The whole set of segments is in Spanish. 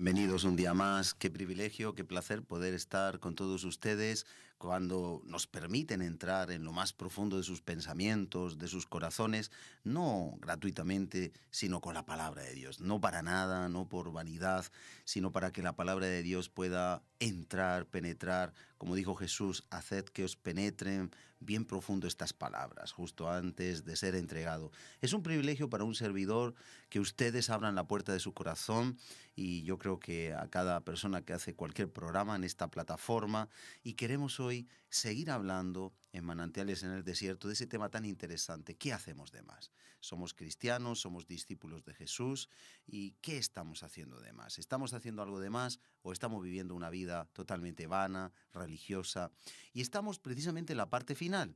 Bienvenidos un día más. Qué privilegio, qué placer poder estar con todos ustedes cuando nos permiten entrar en lo más profundo de sus pensamientos, de sus corazones, no gratuitamente, sino con la palabra de Dios. No para nada, no por vanidad, sino para que la palabra de Dios pueda entrar, penetrar. Como dijo Jesús, haced que os penetren bien profundo estas palabras, justo antes de ser entregado. Es un privilegio para un servidor que ustedes abran la puerta de su corazón, y yo creo que a cada persona que hace cualquier programa en esta plataforma, y queremos hoy seguir hablando en Manantiales en el Desierto de ese tema tan interesante. ¿Qué hacemos de más? Somos cristianos, somos discípulos de Jesús, ¿y qué estamos haciendo de más? ¿Estamos haciendo algo de más o estamos viviendo una vida totalmente vana, religiosa? Y estamos precisamente en la parte final.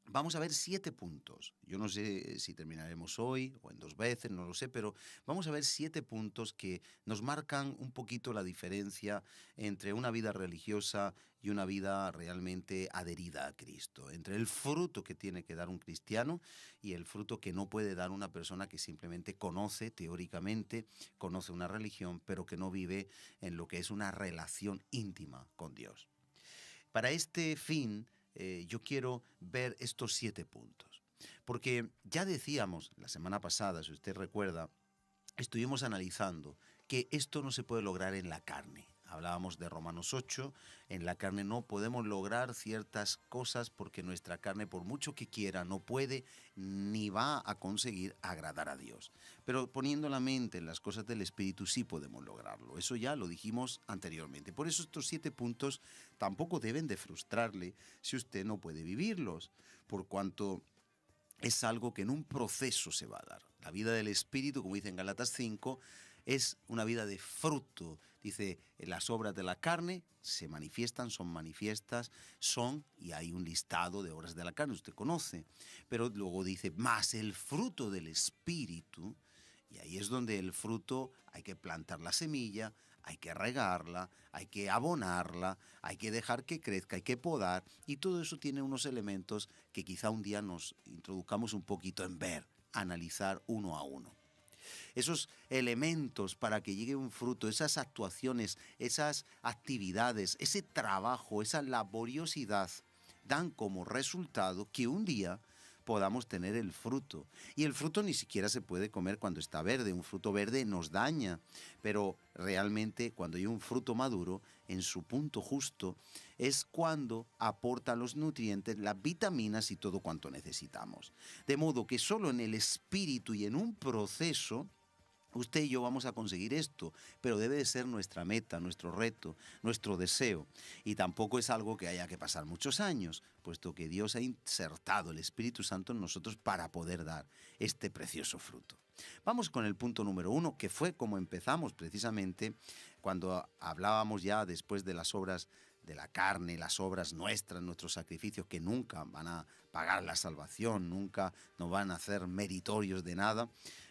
Vamos a ver 7 puntos. Yo no sé si terminaremos hoy o en 2 veces, no lo sé, pero vamos a ver 7 puntos que nos marcan un poquito la diferencia entre una vida religiosa y una vida realmente adherida a Cristo, entre el fruto que tiene que dar un cristiano y el fruto que no puede dar una persona que simplemente conoce teóricamente, conoce una religión, pero que no vive en lo que es una relación íntima con Dios. Para este fin, yo quiero ver estos 7 puntos. Porque ya decíamos la semana pasada, si usted recuerda, estuvimos analizando que esto no se puede lograr en la carne. Hablábamos de Romanos 8, en la carne no podemos lograr ciertas cosas porque nuestra carne, por mucho que quiera, no puede ni va a conseguir agradar a Dios. Pero poniendo la mente en las cosas del Espíritu sí podemos lograrlo. Eso ya lo dijimos anteriormente. Por eso estos 7 puntos tampoco deben de frustrarle si usted no puede vivirlos, por cuanto es algo que en un proceso se va a dar. La vida del Espíritu, como dice en Gálatas 5, es una vida de fruto. Dice, las obras de la carne se manifiestan, son manifiestas, y hay un listado de obras de la carne, usted conoce. Pero luego dice, más el fruto del Espíritu, y ahí es donde el fruto hay que plantar la semilla, hay que regarla, hay que abonarla, hay que dejar que crezca, hay que podar, y todo eso tiene unos elementos que quizá un día nos introduzcamos un poquito en ver, analizar uno a uno. Esos elementos para que llegue un fruto, esas actuaciones, esas actividades, ese trabajo, esa laboriosidad, dan como resultado que un día podamos tener el fruto. Y el fruto ni siquiera se puede comer cuando está verde. Un fruto verde nos daña, pero realmente cuando hay un fruto maduro, en su punto justo, es cuando aporta los nutrientes, las vitaminas y todo cuanto necesitamos. De modo que solo en el espíritu y en un proceso, usted y yo vamos a conseguir esto, pero debe de ser nuestra meta, nuestro reto, nuestro deseo. Y tampoco es algo que haya que pasar muchos años, puesto que Dios ha insertado el Espíritu Santo en nosotros para poder dar este precioso fruto. Vamos con el punto número 1, que fue como empezamos precisamente cuando hablábamos ya después de las obras de la carne, las obras nuestras, nuestros sacrificios que nunca van a pagar la salvación, nunca nos van a hacer meritorios de nada.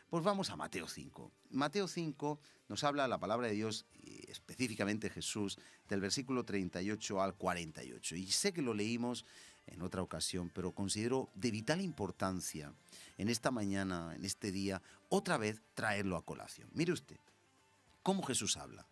Pues vamos a Mateo 5. Mateo 5 nos habla la palabra de Dios, y específicamente Jesús, del versículo 38 al 48. Y sé que lo leímos en otra ocasión, pero considero de vital importancia en esta mañana, en este día, otra vez traerlo a colación. Mire usted, cómo Jesús habla.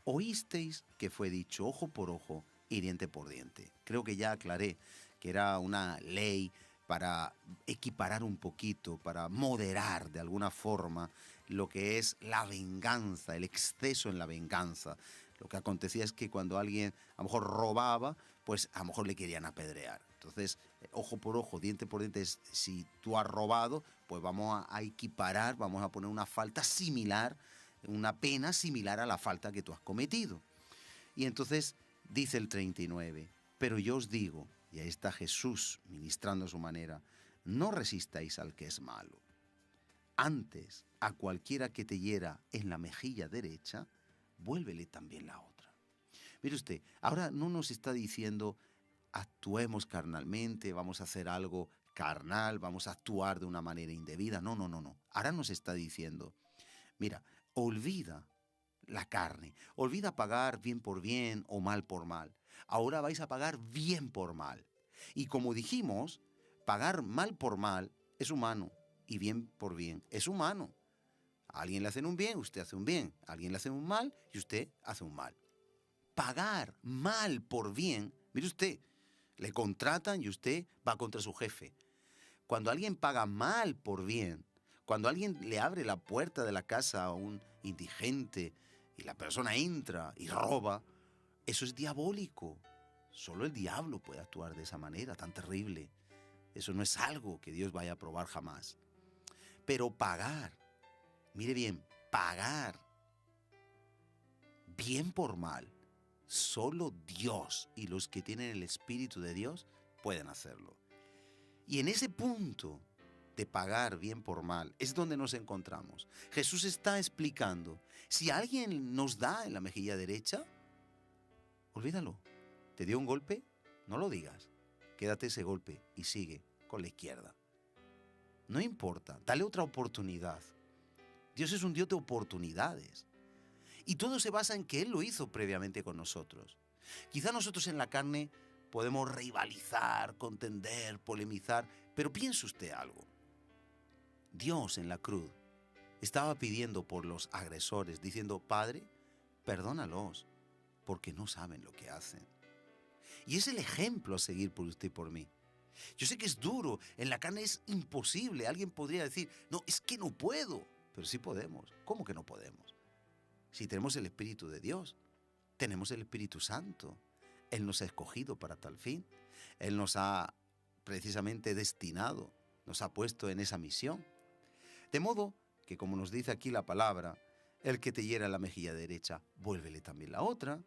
Oísteis que fue dicho ojo por ojo y diente por diente. Creo que ya aclaré que era una ley para equiparar un poquito, para moderar de alguna forma lo que es la venganza, el exceso en la venganza. Lo que acontecía es que cuando alguien a lo mejor robaba, pues a lo mejor le querían apedrear. Entonces, ojo por ojo, diente por diente, es, si tú has robado, pues vamos a equiparar, vamos a poner una falta similar, una pena similar a la falta que tú has cometido. Y entonces dice el 39, pero yo os digo, y ahí está Jesús ministrando a su manera, no resistáis al que es malo. Antes, a cualquiera que te hiera en la mejilla derecha, vuélvele también la otra. Mire usted, ahora no nos está diciendo actuemos carnalmente, vamos a hacer algo carnal, vamos a actuar de una manera indebida. No. Ahora nos está diciendo, mira, olvida la carne, olvida pagar bien por bien o mal por mal. Ahora vais a pagar bien por mal. Y como dijimos, pagar mal por mal es humano y bien por bien es humano. A alguien le hacen un bien, usted hace un bien. A alguien le hacen un mal y usted hace un mal. Pagar mal por bien, mire usted, le contratan y usted va contra su jefe. Cuando alguien paga mal por bien, cuando alguien le abre la puerta de la casa a un indigente y la persona entra y roba, eso es diabólico. Solo el diablo puede actuar de esa manera tan terrible. Eso no es algo que Dios vaya a aprobar jamás. Pero pagar, mire bien, pagar bien por mal, solo Dios y los que tienen el Espíritu de Dios pueden hacerlo. Y en ese punto de pagar bien por mal es donde nos encontramos. Jesús está explicando, si alguien nos da en la mejilla derecha, olvídalo. ¿Te dio un golpe? No lo digas. Quédate ese golpe y sigue con la izquierda. No importa, dale otra oportunidad. Dios es un Dios de oportunidades. Y todo se basa en que Él lo hizo previamente con nosotros. Quizá nosotros en la carne podemos rivalizar, contender, polemizar, pero piense usted algo. Dios en la cruz estaba pidiendo por los agresores, diciendo, Padre, perdónalos, porque no saben lo que hacen. Y es el ejemplo a seguir por usted y por mí. Yo sé que es duro, en la carne es imposible. Alguien podría decir, no, es que no puedo. Pero sí podemos. ¿Cómo que no podemos? Si tenemos el Espíritu de Dios, tenemos el Espíritu Santo. Él nos ha escogido para tal fin. Él nos ha precisamente destinado, nos ha puesto en esa misión. De modo que, como nos dice aquí la palabra, el que te hiera la mejilla derecha, vuélvele también la otra.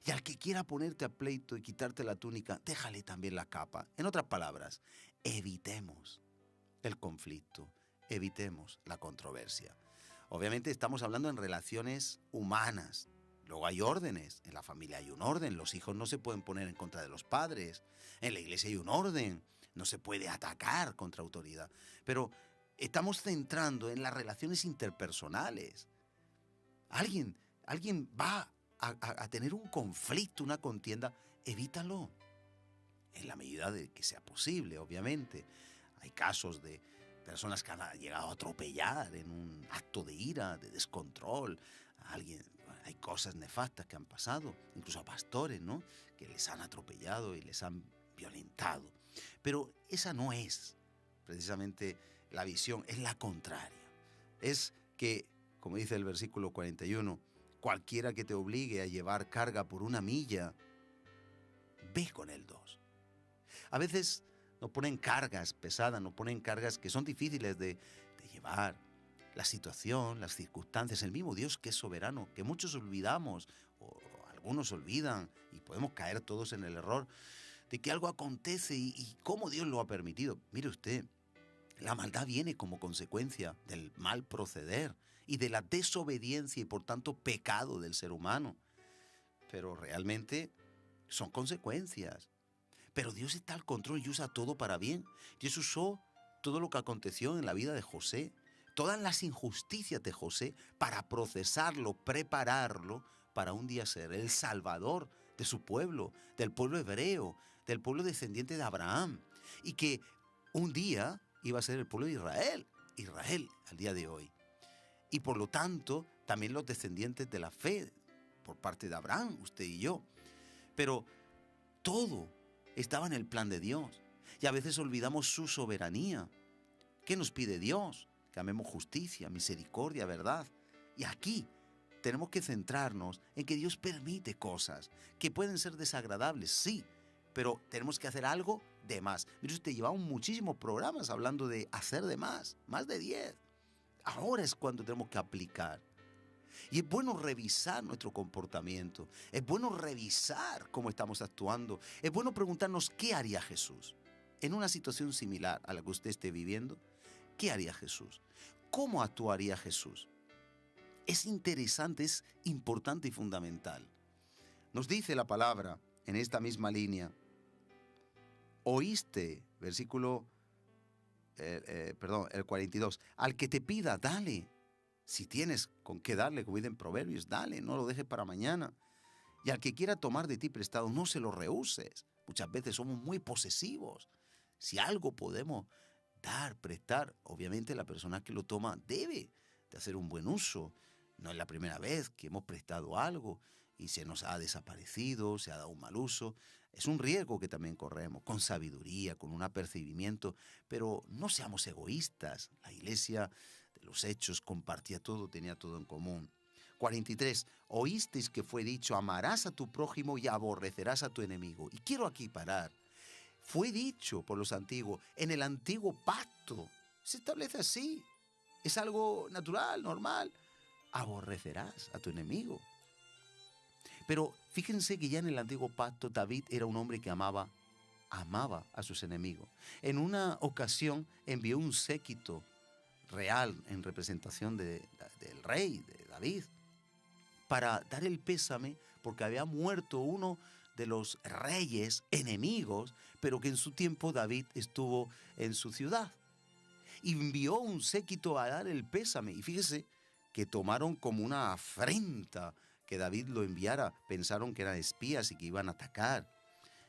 Y al que quiera ponerte a pleito y quitarte la túnica, déjale también la capa. En otras palabras, evitemos el conflicto, evitemos la controversia. Obviamente estamos hablando en relaciones humanas. Luego hay órdenes. En la familia hay un orden. Los hijos no se pueden poner en contra de los padres. En la iglesia hay un orden. No se puede atacar contra autoridad. Pero estamos centrando en las relaciones interpersonales. Alguien va a tener un conflicto, una contienda, evítalo. En la medida de que sea posible, obviamente. Hay casos de personas que han llegado a atropellar en un acto de ira, de descontrol. Hay cosas nefastas que han pasado, incluso a pastores, ¿no? Que les han atropellado y les han violentado. Pero esa no es precisamente la visión, es la contraria. Es que, como dice el versículo 41, cualquiera que te obligue a llevar carga por 1 milla, ve con él 2. A veces nos ponen cargas pesadas, nos ponen cargas que son difíciles de llevar. La situación, las circunstancias, el mismo Dios que es soberano, que muchos olvidamos, o algunos olvidan, y podemos caer todos en el error de que algo acontece y cómo Dios lo ha permitido. Mire usted, la maldad viene como consecuencia del mal proceder y de la desobediencia y por tanto pecado del ser humano. Pero realmente son consecuencias. Pero Dios está al control y usa todo para bien. Dios usó todo lo que aconteció en la vida de José, todas las injusticias de José, para procesarlo, prepararlo para un día ser el Salvador de su pueblo, del pueblo hebreo, del pueblo descendiente de Abraham, y que un día iba a ser el pueblo de Israel al día de hoy. Y por lo tanto, también los descendientes de la fe por parte de Abraham, usted y yo. Pero todo estaba en el plan de Dios. Y a veces olvidamos su soberanía. ¿Qué nos pide Dios? Que amemos justicia, misericordia, verdad. Y aquí tenemos que centrarnos en que Dios permite cosas que pueden ser desagradables, sí, pero tenemos que hacer algo de más. Mire usted, llevamos muchísimos programas hablando de hacer de más de 10. Ahora es cuando tenemos que aplicar. Y es bueno revisar nuestro comportamiento. Es bueno revisar cómo estamos actuando. Es bueno preguntarnos qué haría Jesús. En una situación similar a la que usted esté viviendo, ¿qué haría Jesús? ¿Cómo actuaría Jesús? Es interesante, es importante y fundamental. Nos dice la palabra en esta misma línea. Oíste, versículo, el 42. Al que te pida, dale. Si tienes con qué darle, como dicen Proverbios, dale, no lo dejes para mañana. Y al que quiera tomar de ti prestado, no se lo rehúses. Muchas veces somos muy posesivos. Si algo podemos dar, prestar, obviamente la persona que lo toma debe de hacer un buen uso. No es la primera vez que hemos prestado algo y se nos ha desaparecido, se ha dado un mal uso. Es un riesgo que también corremos, con sabiduría, con un apercibimiento, pero no seamos egoístas. La iglesia de los Hechos compartía todo, tenía todo en común. 43. Oísteis que fue dicho, amarás a tu prójimo y aborrecerás a tu enemigo. Y quiero aquí parar. Fue dicho por los antiguos, en el antiguo pacto. Se establece así. Es algo natural, normal. Aborrecerás a tu enemigo. Pero fíjense que ya en el antiguo pacto David era un hombre que amaba a sus enemigos. En una ocasión envió un séquito real en representación del rey, de David, para dar el pésame porque había muerto uno de los reyes enemigos, pero que en su tiempo David estuvo en su ciudad. Y envió un séquito a dar el pésame. Y fíjese que tomaron como una afrenta que David lo enviara. Pensaron que eran espías y que iban a atacar.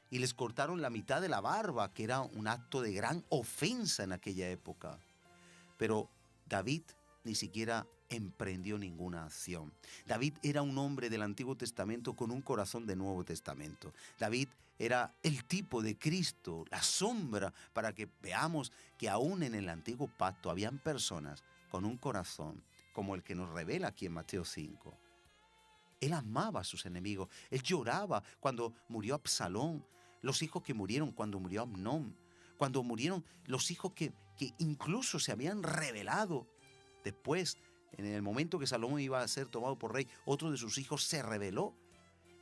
Y les cortaron la mitad de la barba, que era un acto de gran ofensa en aquella época. Pero David ni siquiera emprendió ninguna acción. David era un hombre del Antiguo Testamento con un corazón de Nuevo Testamento. David era el tipo de Cristo, la sombra, para que veamos que aún en el Antiguo Pacto habían personas con un corazón como el que nos revela aquí en Mateo 5. Él amaba a sus enemigos. Él lloraba cuando murió Absalón, los hijos que murieron cuando murió Amnón, cuando murieron los hijos que incluso se habían rebelado. Después, en el momento que Salomón iba a ser tomado por rey, otro de sus hijos se rebeló.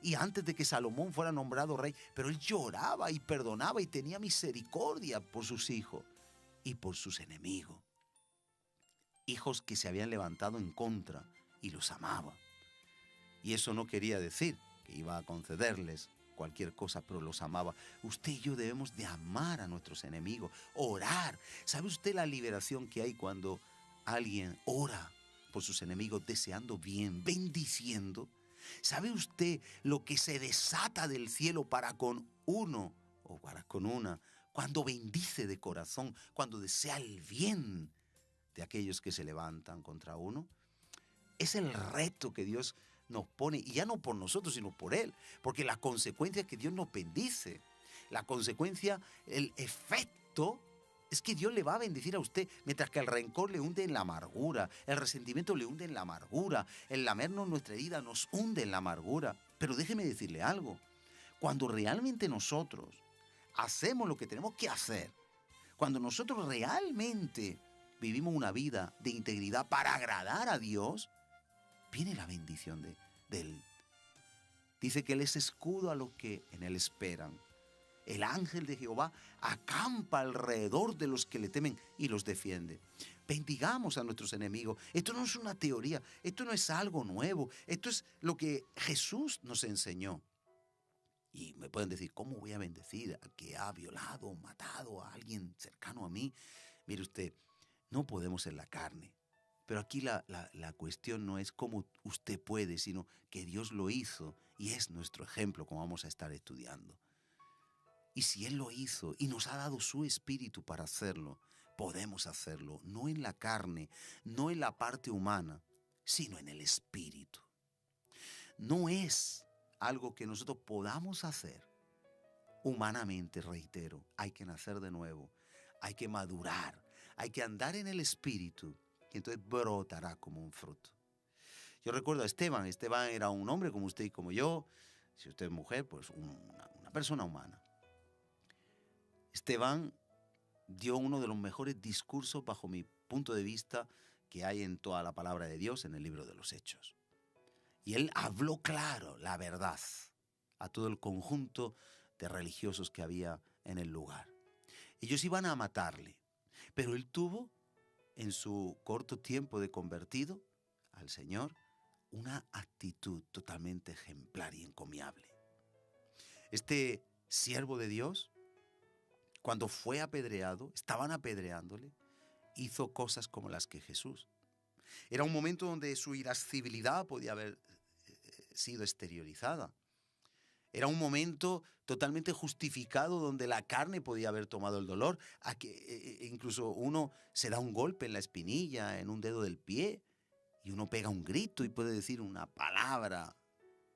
Y antes de que Salomón fuera nombrado rey, pero él lloraba y perdonaba y tenía misericordia por sus hijos y por sus enemigos. Hijos que se habían levantado en contra y los amaba. Y eso no quería decir que iba a concederles cualquier cosa, pero los amaba. Usted y yo debemos de amar a nuestros enemigos, orar. ¿Sabe usted la liberación que hay cuando alguien ora por sus enemigos, deseando bien, bendiciendo? ¿Sabe usted lo que se desata del cielo para con uno o para con una cuando bendice de corazón, cuando desea el bien de aquellos que se levantan contra uno? Es el reto que Dios nos pone, y ya no por nosotros, sino por Él, porque la consecuencia es que Dios nos bendice. La consecuencia, el efecto, es que Dios le va a bendecir a usted, mientras que el rencor le hunde en la amargura, el resentimiento le hunde en la amargura, el lamernos nuestra herida nos hunde en la amargura. Pero déjeme decirle algo, cuando realmente nosotros hacemos lo que tenemos que hacer, cuando nosotros realmente vivimos una vida de integridad para agradar a Dios, viene la bendición de Él. Dice que Él es escudo a los que en Él esperan. El ángel de Jehová acampa alrededor de los que le temen y los defiende. Bendigamos a nuestros enemigos. Esto no es una teoría, esto no es algo nuevo, esto es lo que Jesús nos enseñó. Y me pueden decir, ¿cómo voy a bendecir a que ha violado o matado a alguien cercano a mí? Mire usted, no podemos en la carne. Pero aquí la cuestión no es cómo usted puede, sino que Dios lo hizo y es nuestro ejemplo, como vamos a estar estudiando. Y si Él lo hizo y nos ha dado su espíritu para hacerlo, podemos hacerlo, no en la carne, no en la parte humana, sino en el espíritu. No es algo que nosotros podamos hacer humanamente, reitero. Hay que nacer de nuevo, hay que madurar, hay que andar en el espíritu. Y entonces brotará como un fruto. Yo recuerdo a Esteban. Esteban era un hombre como usted y como yo. Si usted es mujer, pues una persona humana. Esteban dio uno de los mejores discursos, bajo mi punto de vista, que hay en toda la palabra de Dios en el libro de los Hechos. Y él habló claro la verdad a todo el conjunto de religiosos que había en el lugar. Ellos iban a matarle, pero él tuvo, en su corto tiempo de convertido al Señor, una actitud totalmente ejemplar y encomiable. Este siervo de Dios, cuando fue apedreado, estaban apedreándole, hizo cosas como las que Jesús. Era un momento donde su irascibilidad podía haber sido exteriorizada. Era un momento totalmente justificado donde la carne podía haber tomado el dolor. Incluso uno se da un golpe en la espinilla, en un dedo del pie, y uno pega un grito y puede decir una palabra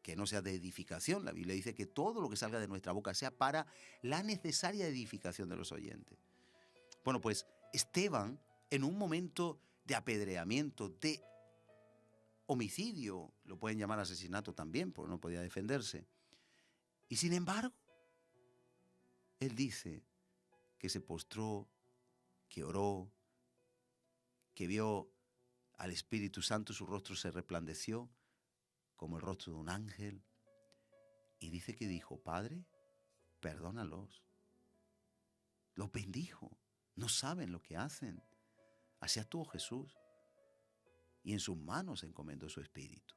que no sea de edificación. La Biblia dice que todo lo que salga de nuestra boca sea para la necesaria edificación de los oyentes. Bueno, pues Esteban, en un momento de apedreamiento, de homicidio, lo pueden llamar asesinato también, porque no podía defenderse. Y sin embargo, él dice que se postró, que oró, que vio al Espíritu Santo, su rostro se resplandeció como el rostro de un ángel. Y dice que dijo: Padre, perdónalos. Los bendijo, no saben lo que hacen. Así actuó Jesús. Y en sus manos encomendó su espíritu.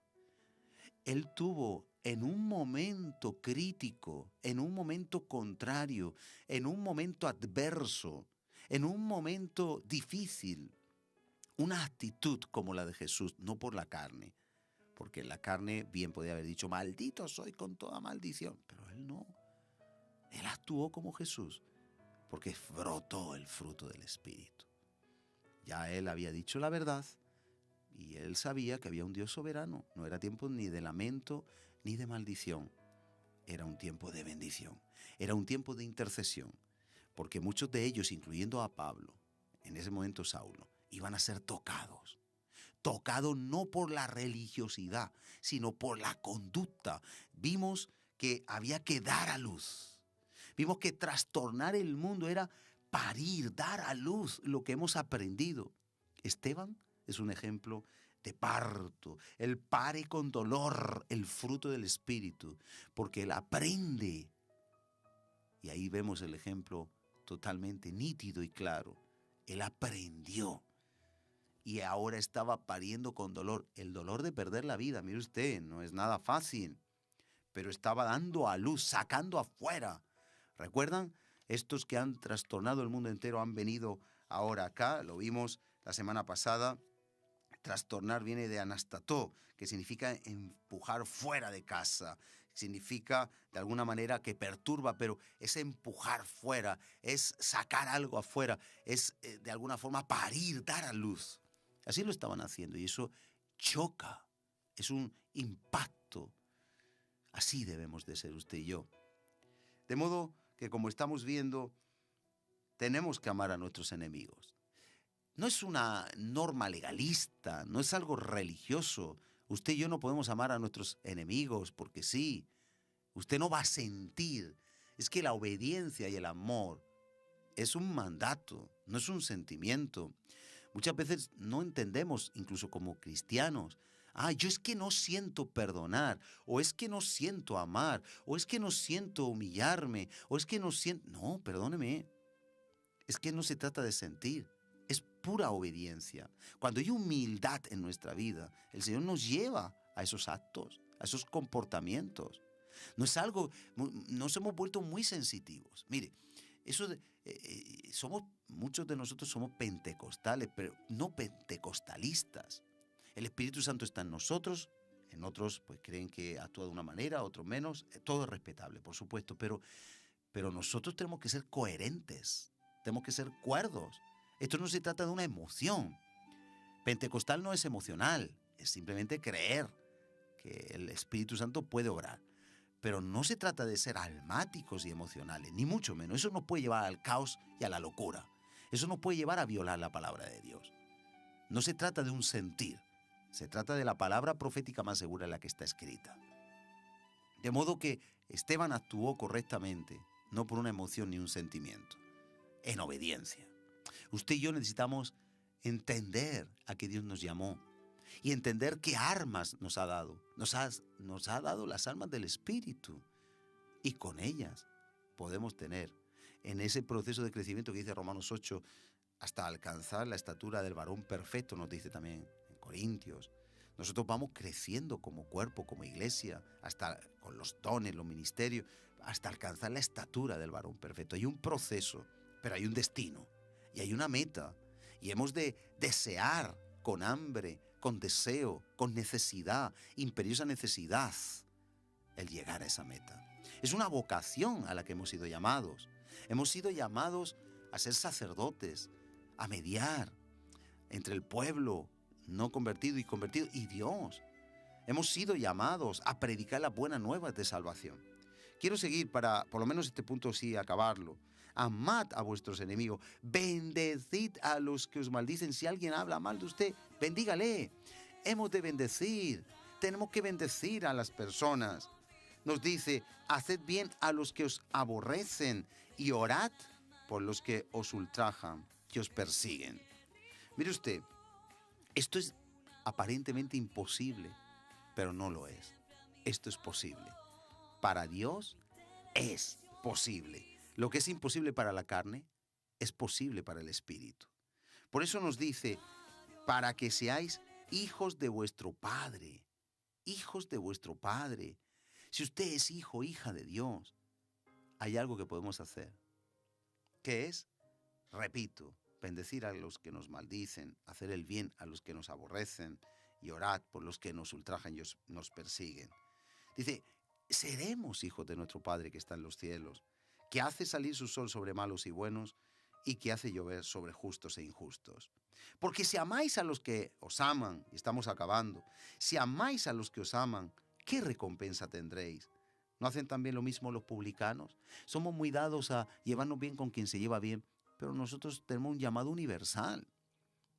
Él tuvo en un momento crítico, en un momento contrario, en un momento adverso, en un momento difícil, una actitud como la de Jesús, no por la carne, porque la carne bien podía haber dicho: maldito soy con toda maldición, pero él no. Él actuó como Jesús, porque brotó el fruto del Espíritu. Ya él había dicho la verdad, y él sabía que había un Dios soberano. No era tiempo ni de lamento ni de maldición. Era un tiempo de bendición. Era un tiempo de intercesión. Porque muchos de ellos, incluyendo a Pablo, en ese momento Saulo, iban a ser tocados. Tocados no por la religiosidad, sino por la conducta. Vimos que había que dar a luz. Vimos que trastornar el mundo era parir, dar a luz lo que hemos aprendido. Esteban es un ejemplo de parto. Él pare con dolor el fruto del Espíritu, porque él aprende. Y ahí vemos el ejemplo totalmente nítido y claro. Él aprendió y ahora estaba pariendo con dolor. El dolor de perder la vida, mire usted, no es nada fácil, pero estaba dando a luz, sacando afuera. ¿Recuerdan? Estos que han trastornado el mundo entero han venido ahora acá, lo vimos la semana pasada. Trastornar viene de anastató, que significa empujar fuera de casa. Significa de alguna manera que perturba, pero es empujar fuera, es sacar algo afuera, es de alguna forma parir, dar a luz. Así lo estaban haciendo y eso choca, es un impacto. Así debemos de ser usted y yo. De modo que, como estamos viendo, tenemos que amar a nuestros enemigos. No es una norma legalista, no es algo religioso. Usted y yo no podemos amar a nuestros enemigos porque sí. Usted no va a sentir. Es que la obediencia y el amor es un mandato, no es un sentimiento. Muchas veces no entendemos, incluso como cristianos, yo es que no siento perdonar, o es que no siento amar, o es que no siento humillarme, o es que no siento... No, perdóneme, es que no se trata de sentir. Es pura obediencia. Cuando hay humildad en nuestra vida, el Señor nos lleva a esos actos, a esos comportamientos. No es algo, nos hemos vuelto muy sensitivos. Mire, muchos de nosotros somos pentecostales, pero no pentecostalistas. El Espíritu Santo está en nosotros, en otros pues creen que actúa de una manera, otros menos. Todo es respetable, por supuesto, pero nosotros tenemos que ser coherentes, tenemos que ser cuerdos. Esto no se trata de una emoción. Pentecostal no es emocional, es simplemente creer que el Espíritu Santo puede obrar. Pero no se trata de ser almáticos y emocionales, ni mucho menos. Eso nos puede llevar al caos y a la locura. Eso nos puede llevar a violar la palabra de Dios. No se trata de un sentir, se trata de la palabra profética más segura en la que está escrita. De modo que Esteban actuó correctamente, no por una emoción ni un sentimiento, en obediencia. Usted y yo necesitamos entender a qué Dios nos llamó y entender qué armas nos ha dado. Nos ha dado las armas del Espíritu y con ellas podemos tener en ese proceso de crecimiento que dice Romanos 8 hasta alcanzar la estatura del varón perfecto, nos dice también en Corintios. Nosotros vamos creciendo como cuerpo, como iglesia, hasta con los dones, los ministerios, hasta alcanzar la estatura del varón perfecto. Hay un proceso, pero hay un destino. Y hay una meta, y hemos de desear con hambre, con deseo, con necesidad, imperiosa necesidad, el llegar a esa meta. Es una vocación a la que hemos sido llamados. Hemos sido llamados a ser sacerdotes, a mediar entre el pueblo, no convertido y convertido, y Dios. Hemos sido llamados a predicar las buenas nuevas de salvación. Quiero seguir para, por lo menos este punto sí, acabarlo. Amad a vuestros enemigos, bendecid a los que os maldicen. Si alguien habla mal de usted, bendígale. Hemos de bendecir, tenemos que bendecir a las personas. Nos dice, haced bien a los que os aborrecen y orad por los que os ultrajan, que os persiguen. Mire usted, esto es aparentemente imposible, pero no lo es. Esto es posible. Para Dios es posible. Lo que es imposible para la carne es posible para el Espíritu. Por eso nos dice, para que seáis hijos de vuestro Padre. Hijos de vuestro Padre. Si usted es hijo o hija de Dios, hay algo que podemos hacer. ¿Qué es? Repito, bendecir a los que nos maldicen, hacer el bien a los que nos aborrecen y orad por los que nos ultrajan y nos persiguen. Dice, seremos hijos de nuestro Padre que está en los cielos, que hace salir su sol sobre malos y buenos y que hace llover sobre justos e injustos. Porque si amáis a los que os aman, y estamos acabando, si amáis a los que os aman, ¿qué recompensa tendréis? ¿No hacen también lo mismo los publicanos? Somos muy dados a llevarnos bien con quien se lleva bien, pero nosotros tenemos un llamado universal.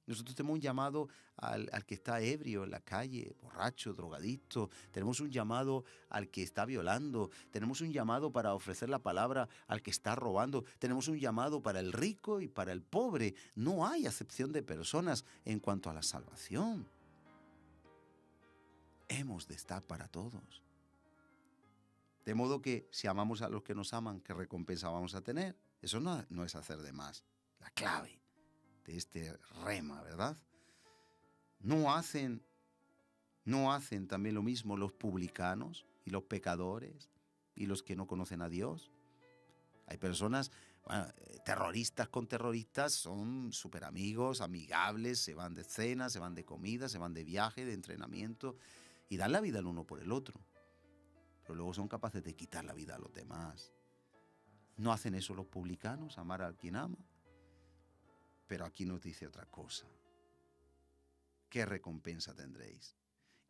Nosotros tenemos un llamado al que está ebrio en la calle, borracho, drogadicto. Tenemos un llamado al que está violando. Tenemos un llamado para ofrecer la palabra al que está robando. Tenemos un llamado para el rico y para el pobre. No hay acepción de personas en cuanto a la salvación. Hemos de estar para todos. De modo que si amamos a los que nos aman, ¿qué recompensa vamos a tener? Eso no es hacer de más. La clave de este rema, ¿verdad? ¿No hacen también lo mismo los publicanos y los pecadores y los que no conocen a Dios? Hay personas, terroristas con terroristas, son súper amigos, amigables, se van de cena, se van de comida, se van de viaje, de entrenamiento y dan la vida el uno por el otro. Pero luego son capaces de quitar la vida a los demás. ¿No hacen eso los publicanos, amar a quien ama? Pero aquí nos dice otra cosa. ¿Qué recompensa tendréis?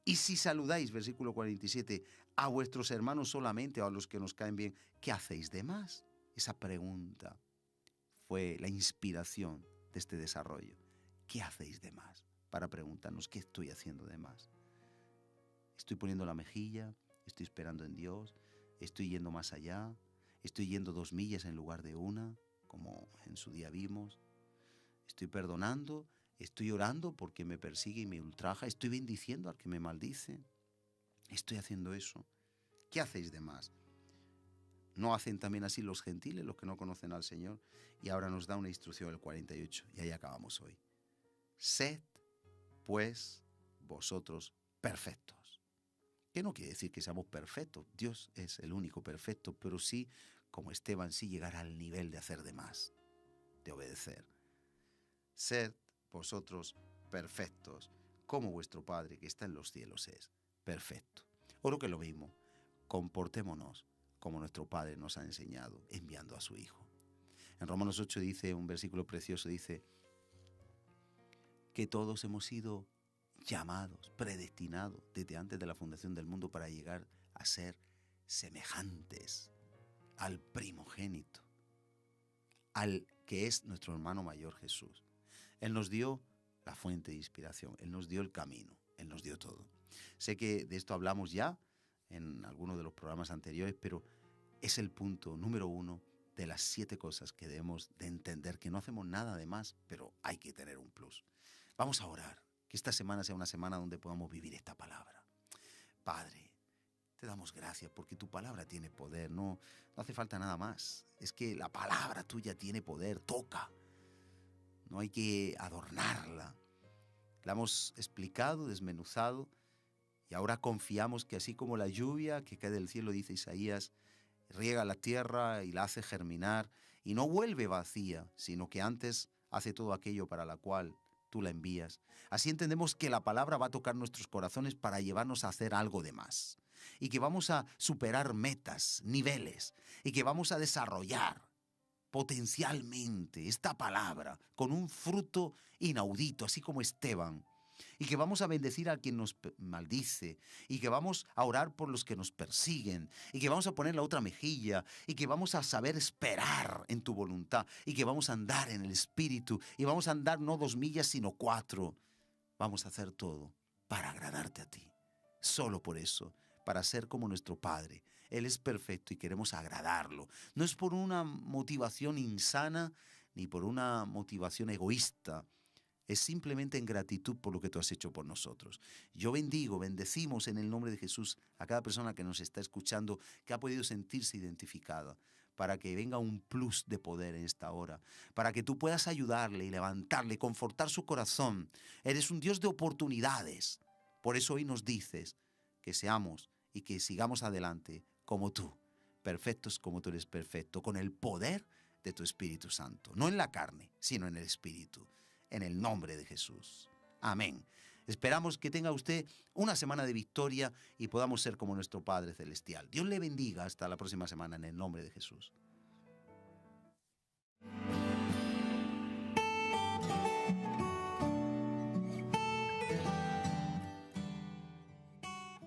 Y si saludáis, versículo 47, a vuestros hermanos solamente o a los que nos caen bien, ¿qué hacéis de más? Esa pregunta fue la inspiración de este desarrollo. ¿Qué hacéis de más? Para preguntarnos, ¿qué estoy haciendo de más? ¿Estoy poniendo la mejilla? ¿Estoy esperando en Dios? ¿Estoy yendo más allá? ¿Estoy yendo 2 millas en lugar de 1, como en su día vimos? ¿Estoy perdonando? ¿Estoy orando porque me persigue y me ultraja? ¿Estoy bendiciendo al que me maldice? ¿Estoy haciendo eso? ¿Qué hacéis de más? ¿No hacen también así los gentiles, los que no conocen al Señor? Y ahora nos da una instrucción el 48, y ahí acabamos hoy. Sed, pues, vosotros perfectos. Que no quiere decir que seamos perfectos. Dios es el único perfecto, pero sí, como Esteban, sí llegar al nivel de hacer de más, de obedecer. Sed vosotros perfectos, como vuestro Padre que está en los cielos es perfecto. O lo que es lo mismo, comportémonos como nuestro Padre nos ha enseñado, enviando a su Hijo. En Romanos 8 dice, un versículo precioso, dice que todos hemos sido llamados, predestinados desde antes de la fundación del mundo para llegar a ser semejantes al primogénito, al que es nuestro hermano mayor Jesús. Él nos dio la fuente de inspiración, Él nos dio el camino, Él nos dio todo. Sé que de esto hablamos ya en algunos de los programas anteriores, pero es el punto número 1 de las 7 cosas que debemos de entender, que no hacemos nada de más, pero hay que tener un plus. Vamos a orar, que esta semana sea una semana donde podamos vivir esta palabra. Padre, te damos gracias porque tu palabra tiene poder, no hace falta nada más. Es que la palabra tuya tiene poder, toca. No hay que adornarla. La hemos explicado, desmenuzado, y ahora confiamos que así como la lluvia que cae del cielo, dice Isaías, riega la tierra y la hace germinar, y no vuelve vacía, sino que antes hace todo aquello para la cual tú la envías. Así entendemos que la palabra va a tocar nuestros corazones para llevarnos a hacer algo de más, y que vamos a superar metas, niveles, y que vamos a desarrollar potencialmente esta palabra con un fruto inaudito, así como Esteban, y que vamos a bendecir a quien nos maldice, y que vamos a orar por los que nos persiguen, y que vamos a poner la otra mejilla, y que vamos a saber esperar en tu voluntad, y que vamos a andar en el Espíritu, y vamos a andar no 2 millas, sino 4. Vamos a hacer todo para agradarte a ti. Solo por eso, para ser como nuestro Padre. Él es perfecto y queremos agradarlo. No es por una motivación insana ni por una motivación egoísta. Es simplemente en gratitud por lo que tú has hecho por nosotros. Yo bendecimos en el nombre de Jesús a cada persona que nos está escuchando, que ha podido sentirse identificada, para que venga un plus de poder en esta hora, para que tú puedas ayudarle y levantarle, confortar su corazón. Eres un Dios de oportunidades. Por eso hoy nos dices que seamos y que sigamos adelante como tú, perfectos como tú eres perfecto, con el poder de tu Espíritu Santo, no en la carne, sino en el Espíritu, en el nombre de Jesús. Amén. Esperamos que tenga usted una semana de victoria y podamos ser como nuestro Padre Celestial. Dios le bendiga hasta la próxima semana en el nombre de Jesús.